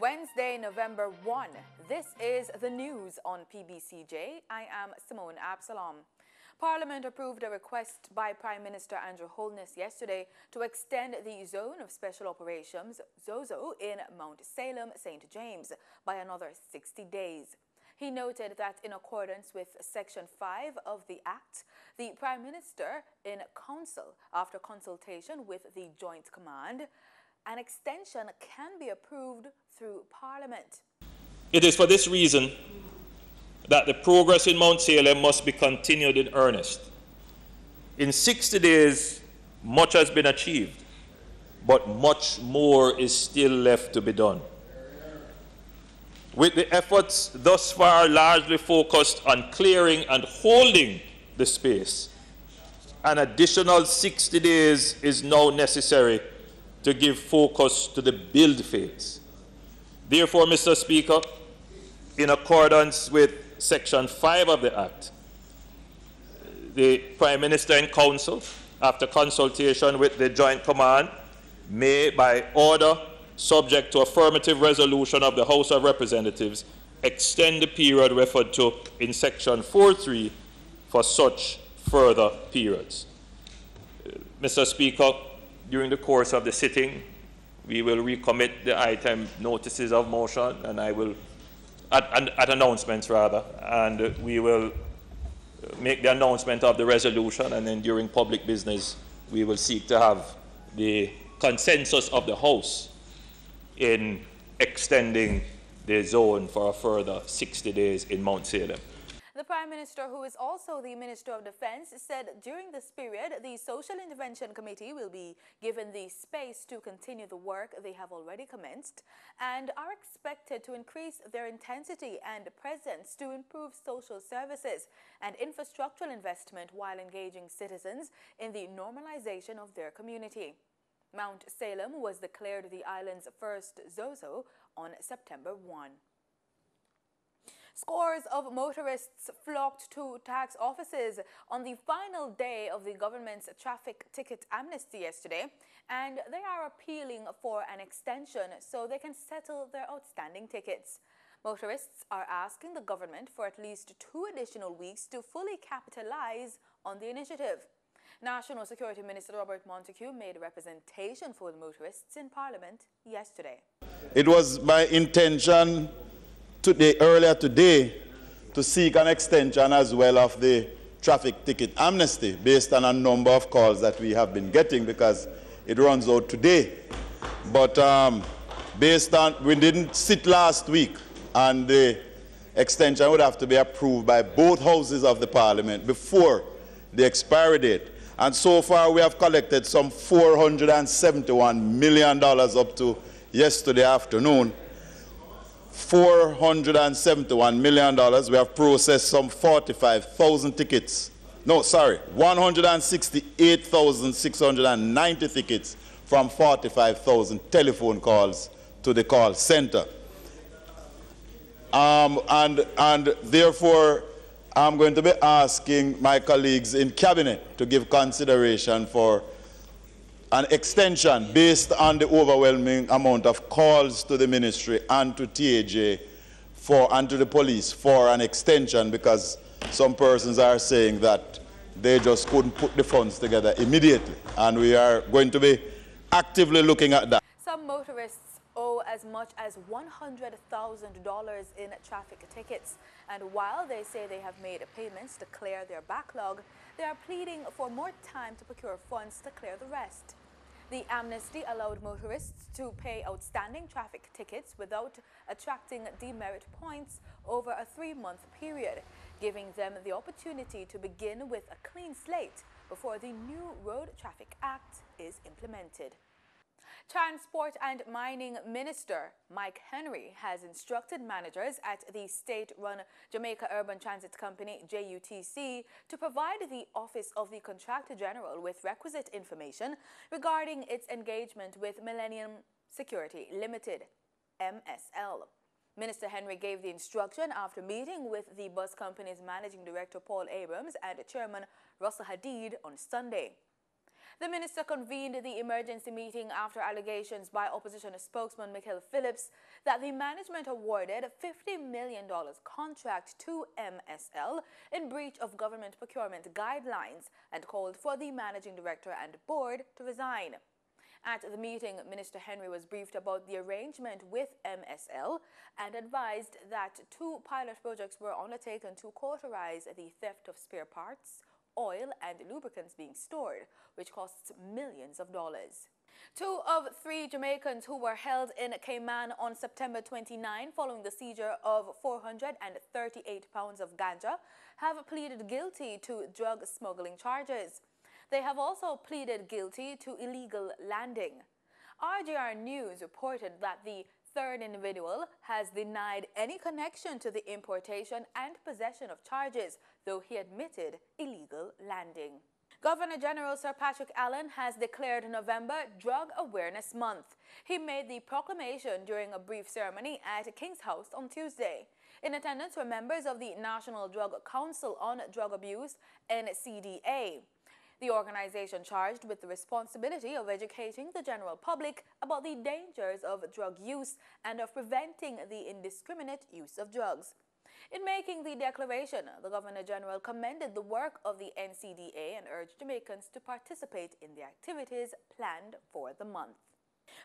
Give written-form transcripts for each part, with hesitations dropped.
Wednesday, November 1. This is the news on PBCJ. I am Simone Absalom. Parliament approved a request by Prime Minister Andrew Holness yesterday to extend the Zone of Special Operations, Zozo, in Mount Salem, St. James by another 60 days. He noted that in accordance with Section 5 of the Act, the Prime Minister in Council, after consultation with the Joint Command, an extension can be approved through Parliament. It is for this reason that the progress in Mount Salem must be continued in earnest. In 60 days, much has been achieved, but much more is still left to be done. With the efforts thus far largely focused on clearing and holding the space, an additional 60 days is now necessary to give focus to the build phase. Therefore, Mr. Speaker, in accordance with Section 5 of the Act, the Prime Minister in Council, after consultation with the Joint Command, may, by order, subject to affirmative resolution of the House of Representatives, extend the period referred to in Section 4.3 for such further periods. Mr. Speaker, during the course of the sitting, we will recommit the item notices of motion, and I will, at announcements rather, and we will make the announcement of the resolution, and then during public business, we will seek to have the consensus of the House in extending the zone for a further 60 days in Mount Salem. The Prime Minister, who is also the Minister of Defense, said during this period, the Social Intervention Committee will be given the space to continue the work they have already commenced and are expected to increase their intensity and presence to improve social services and infrastructural investment while engaging citizens in the normalization of their community. Mount Salem was declared the island's first Zozo on September 1. Scores of motorists flocked to tax offices on the final day of the government's traffic ticket amnesty yesterday, and they are appealing for an extension so they can settle their outstanding tickets. Motorists are asking the government for at least 2 additional weeks to fully capitalize on the initiative. National Security Minister Robert Montague made a representation for the motorists in Parliament yesterday. It was my intention earlier today to seek an extension as well of the traffic ticket amnesty based on a number of calls that we have been getting because it runs out today. But based on, we didn't sit last week, and the extension would have to be approved by both houses of the Parliament before the expiry date. And so far we have collected some $471 million up to yesterday afternoon. $471 million. We have processed some 45,000 tickets. No, sorry, 168,690 tickets from 45,000 telephone calls to the call center. And therefore, I'm going to be asking my colleagues in Cabinet to give consideration for an extension based on the overwhelming amount of calls to the ministry and to TAJ and to the police for an extension, because some persons are saying that they just couldn't put the funds together immediately, and we are going to be actively looking at that. Some motorists owe as much as $100,000 in traffic tickets, and while they say they have made payments to clear their backlog, they are pleading for more time to procure funds to clear the rest. The amnesty allowed motorists to pay outstanding traffic tickets without attracting demerit points over a 3-month period, giving them the opportunity to begin with a clean slate before the new Road Traffic Act is implemented. Transport and Mining Minister Mike Henry has instructed managers at the state-run Jamaica Urban Transit Company, JUTC, to provide the Office of the Contractor General with requisite information regarding its engagement with Millennium Security Limited, MSL. Minister Henry gave the instruction after meeting with the bus company's Managing Director Paul Abrams and Chairman Russell Hadid on Sunday. The minister convened the emergency meeting after allegations by opposition spokesman Michael Phillips that the management awarded a $50 million contract to MSL in breach of government procurement guidelines and called for the managing director and board to resign. At the meeting, Minister Henry was briefed about the arrangement with MSL and advised that 2 pilot projects were undertaken to cauterize the theft of spare parts, oil and lubricants being stored, which costs millions of dollars. 2 of 3 Jamaicans who were held in Cayman on September 29 following the seizure of 438 pounds of ganja have pleaded guilty to drug smuggling charges. They have also pleaded guilty to illegal landing. RGR News reported that the 3rd individual has denied any connection to the importation and possession of charges, though he admitted illegal landing. Governor General Sir Patrick Allen has declared November Drug Awareness Month. He made the proclamation during a brief ceremony at King's House on Tuesday. In attendance were members of the National Drug Council on Drug Abuse, NCDA. The organization charged with the responsibility of educating the general public about the dangers of drug use and of preventing the indiscriminate use of drugs. In making the declaration, the Governor General commended the work of the NCDA and urged Jamaicans to participate in the activities planned for the month.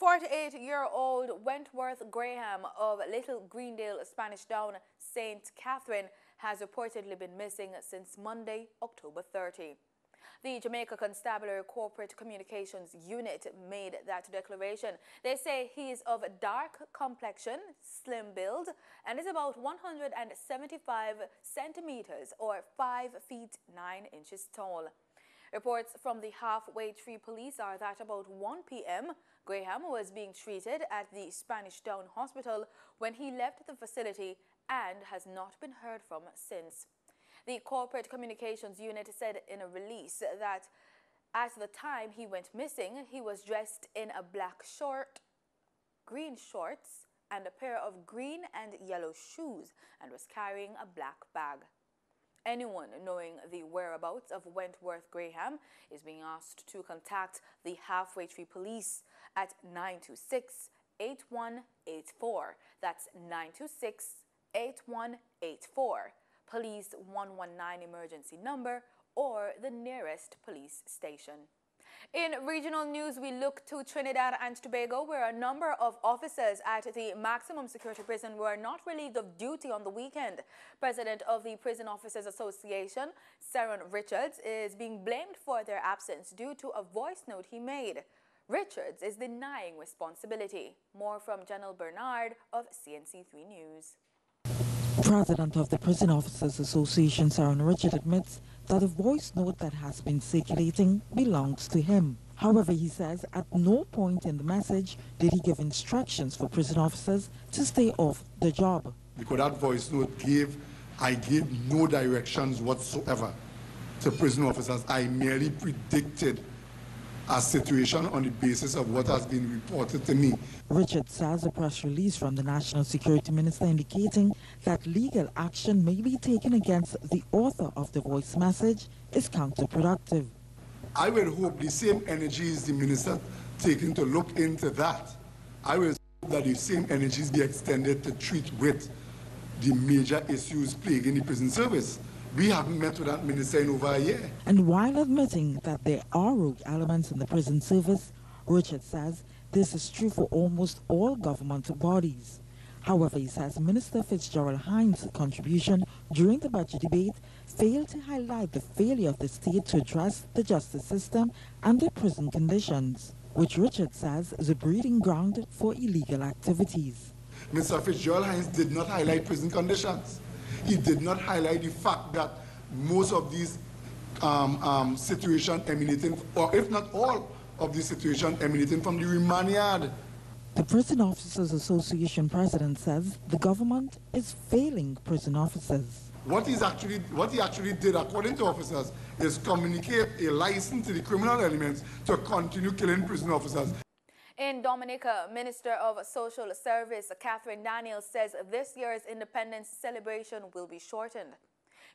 48-year-old Wentworth Graham of Little Greendale, Spanish Down, St. Catherine, has reportedly been missing since Monday, October 30. The Jamaica Constabulary Corporate Communications Unit made that declaration. They say he is of dark complexion, slim build, and is about 175 centimeters or 5 feet 9 inches tall. Reports from the Halfway Tree Police are that about 1 p.m., Graham was being treated at the Spanish Down Hospital when he left the facility and has not been heard from since. The Corporate Communications Unit said in a release that at the time he went missing, he was dressed in a black short, green shorts, and a pair of green and yellow shoes and was carrying a black bag. Anyone knowing the whereabouts of Wentworth Graham is being asked to contact the Halfway Tree Police at 926-8184. That's 926-8184. Police 119 emergency number or the nearest police station. In regional news, we look to Trinidad and Tobago, where a number of officers at the maximum security prison were not relieved of duty on the weekend. President of the Prison Officers Association, Saron Richards, is being blamed for their absence due to a voice note he made. Richards is denying responsibility. More from Janelle Bernard of CNC3 News. President of the Prison Officers Association, Saron Richard, admits that a voice note that has been circulating belongs to him. However, he says at no point in the message did he give instructions for prison officers to stay off the job. Because that voice note I gave no directions whatsoever to prison officers. I merely predicted a situation on the basis of what has been reported to me. Richard says a press release from the National Security Minister indicating that legal action may be taken against the author of the voice message is counterproductive. I will hope the same energies the minister taking to look into that, I will hope that the same energies be extended to treat with the major issues plaguing the prison service. We haven't met with that minister in over a year. And while admitting that there are rogue elements in the prison service, Richard says this is true for almost all government bodies. However, he says Minister Fitzgerald Hines' contribution during the budget debate failed to highlight the failure of the state to address the justice system and the prison conditions, which Richard says is a breeding ground for illegal activities. Mr. Fitzgerald Hines did not highlight prison conditions. He did not highlight the fact that most of these situations emanating, or if not all of these situations emanating from the remand yard. The Prison Officers Association president says the government is failing prison officers. What he actually did, according to officers, is communicate a license to the criminal elements to continue killing prison officers. In Dominica, Minister of Social Service Catherine Daniels says this year's independence celebration will be shortened.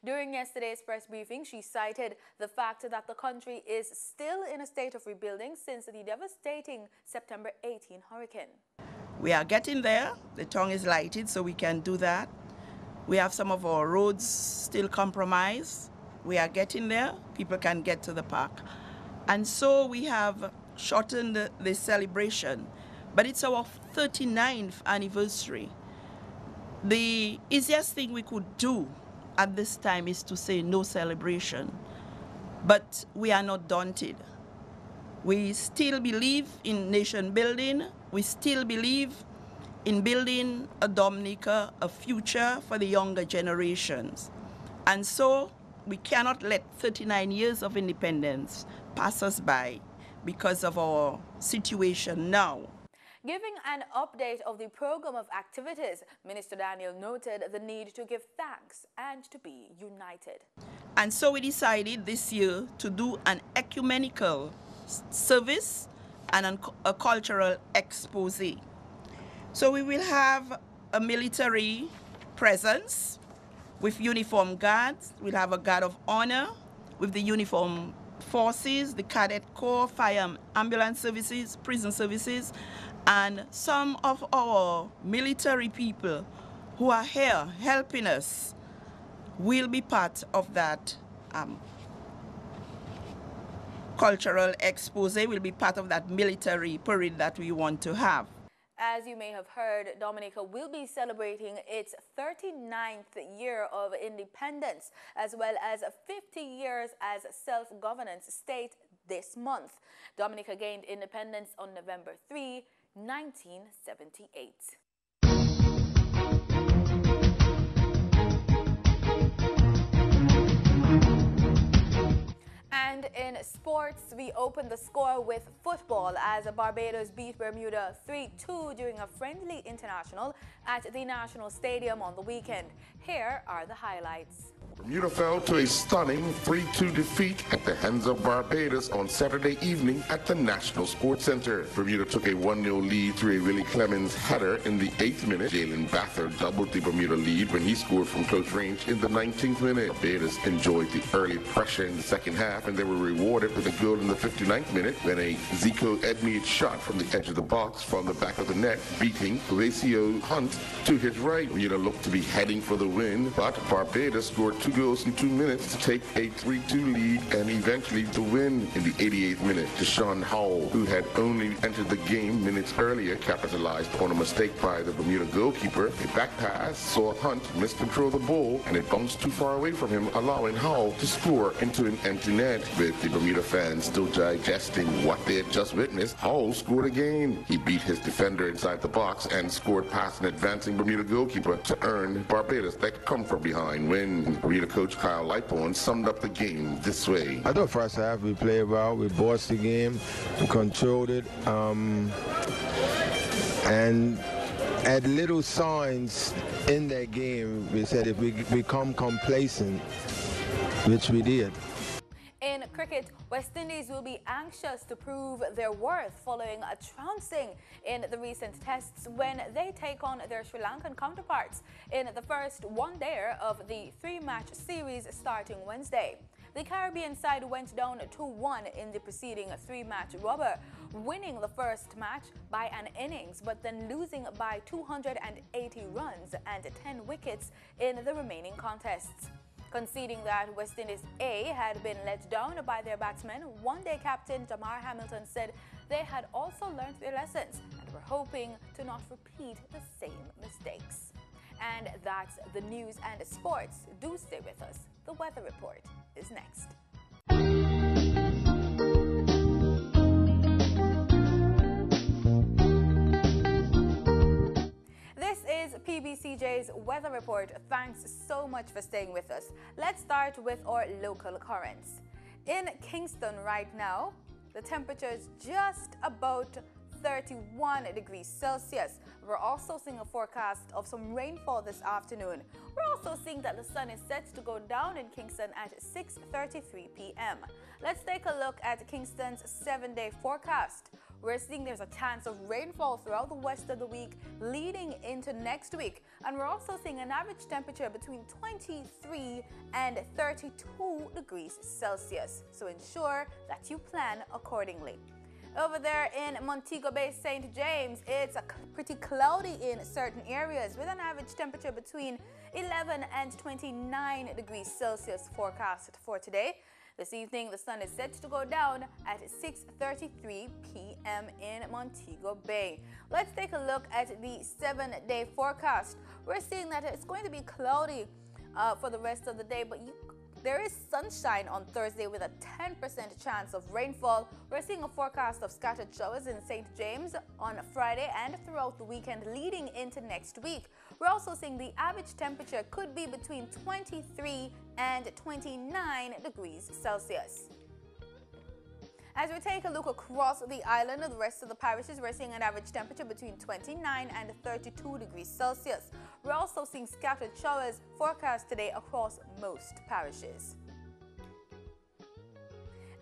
During yesterday's press briefing, she cited the fact that the country is still in a state of rebuilding since the devastating September 18 hurricane. We are getting there. The tongue is lighted, so we can do that. We have some of our roads still compromised. We are getting there. People can get to the park. And so we have shortened the celebration. But it's our 39th anniversary. The easiest thing we could do at this time is to say no celebration. But we are not daunted. We still believe in nation building. We still believe in building a Dominica, a future for the younger generations. And so we cannot let 39 years of independence pass us by because of our situation now. Giving an update of the program of activities, Minister Daniel noted the need to give thanks and to be united. And so we decided this year to do an ecumenical service and a cultural expose. So we will have a military presence with uniformed guards. We'll have a guard of honor with the uniformed forces, the cadet corps, fire and ambulance services, prison services, and some of our military people who are here helping us will be part of that cultural expose, will be part of that military parade that we want to have. As you may have heard, Dominica will be celebrating its 39th year of independence, as well as 50 years as self-governance state this month. Dominica gained independence on November 3, 1978. And in sports, we opened the score with football as Barbados beat Bermuda 3-2 during a friendly international at the National Stadium on the weekend. Here are the highlights. Bermuda fell to a stunning 3-2 defeat at the hands of Barbados on Saturday evening at the National Sports Center. Bermuda took a 1-0 lead through a Willie Clemens header in the 8th minute. Jalen Bather doubled the Bermuda lead when he scored from close range in the 19th minute. Barbados enjoyed the early pressure in the second half, and they were rewarded with a goal in the 59th minute when a Zico Edmeade shot from the edge of the box from the back of the net, beating Horacio Hunt to his right. Bermuda looked to be heading for the win, but Barbados scored 2 goals in 2 minutes to take a 3-2 lead and eventually to win in the 88th minute. Deshaun Howell, who had only entered the game minutes earlier, capitalized on a mistake by the Bermuda goalkeeper. A back pass saw Hunt miscontrol the ball and it bounced too far away from him, allowing Howell to score into an empty net. With the Bermuda fans still digesting what they had just witnessed, Howell scored again. He beat his defender inside the box and scored past an advancing Bermuda goalkeeper to earn Barbados that come from behind win. Bermuda coach Kyle Lightbourne summed up the game this way. I thought first half we played well, we bossed the game, we controlled it, and at little signs in that game, we said if we become complacent, which we did. In cricket, West Indies will be anxious to prove their worth following a trouncing in the recent tests when they take on their Sri Lankan counterparts in the first one-dayer of the 3-match series starting Wednesday. The Caribbean side went down 2-1 in the preceding 3-match rubber, winning the first match by an innings but then losing by 280 runs and 10 wickets in the remaining contests. Conceding that West Indies A had been let down by their batsmen, one-day captain Jamar Hamilton said they had also learned their lessons and were hoping to not repeat the same mistakes. And that's the news and sports. Do stay with us. The weather report is next. This is PBCJ's weather report. Thanks so much for staying with us. Let's start with our local currents. In Kingston right now, the temperature is just about 31 degrees Celsius. We're also seeing a forecast of some rainfall this afternoon. We're also seeing that the sun is set to go down in Kingston at 6:33 p.m. Let's take a look at Kingston's 7-day forecast. we're seeing there's a chance of rainfall throughout the west of the week leading into next week. And we're also seeing an average temperature between 23 and 32 degrees Celsius. So ensure that you plan accordingly. Over there in Montego Bay, St. James, it's pretty cloudy in certain areas with an average temperature between 11 and 29 degrees Celsius forecasted for today. This evening, the sun is set to go down at 6:33 p.m. in Montego Bay. Let's take a look at the 7-day forecast. We're seeing that it's going to be cloudy for the rest of the day, but there is sunshine on Thursday with a 10% chance of rainfall. We're seeing a forecast of scattered showers in St. James on Friday and throughout the weekend leading into next week. We're also seeing the average temperature could be between 23 and 29 degrees Celsius. As we take a look across the island and the rest of the parishes, we're seeing an average temperature between 29 and 32 degrees Celsius. We're also seeing scattered showers forecast today across most parishes.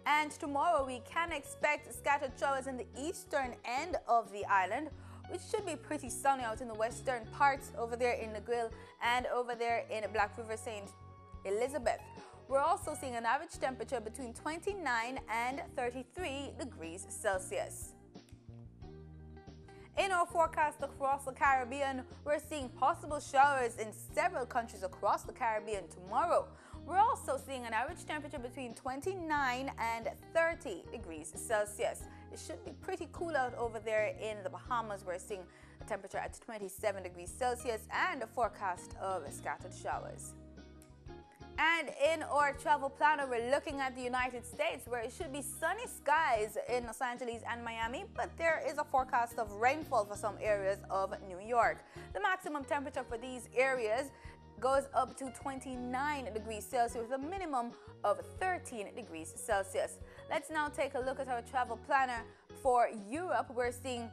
And tomorrow we can expect scattered showers in the eastern end of the island, which should be pretty sunny out in the western parts over there in Negril and over there in Black River St. Elizabeth. We're also seeing an average temperature between 29 and 33 degrees Celsius. In our forecast across the Caribbean, we're seeing possible showers in several countries across the Caribbean tomorrow. We're also seeing an average temperature between 29 and 30 degrees Celsius. It should be pretty cool out over there in the Bahamas. We're seeing a temperature at 27 degrees Celsius and a forecast of scattered showers. And in our travel planner, we're looking at the United States, where it should be sunny skies in Los Angeles and Miami, but there is a forecast of rainfall for some areas of New York. The maximum temperature for these areas goes up to 29 degrees Celsius with a minimum of 13 degrees Celsius. Let's now take a look at our travel planner for Europe. We're seeing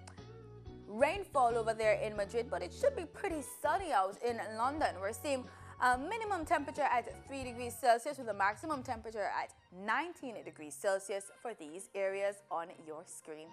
rainfall over there in Madrid, but it should be pretty sunny out in London. We're seeing a minimum temperature at 3 degrees Celsius with a maximum temperature at 19 degrees Celsius for these areas on your screen.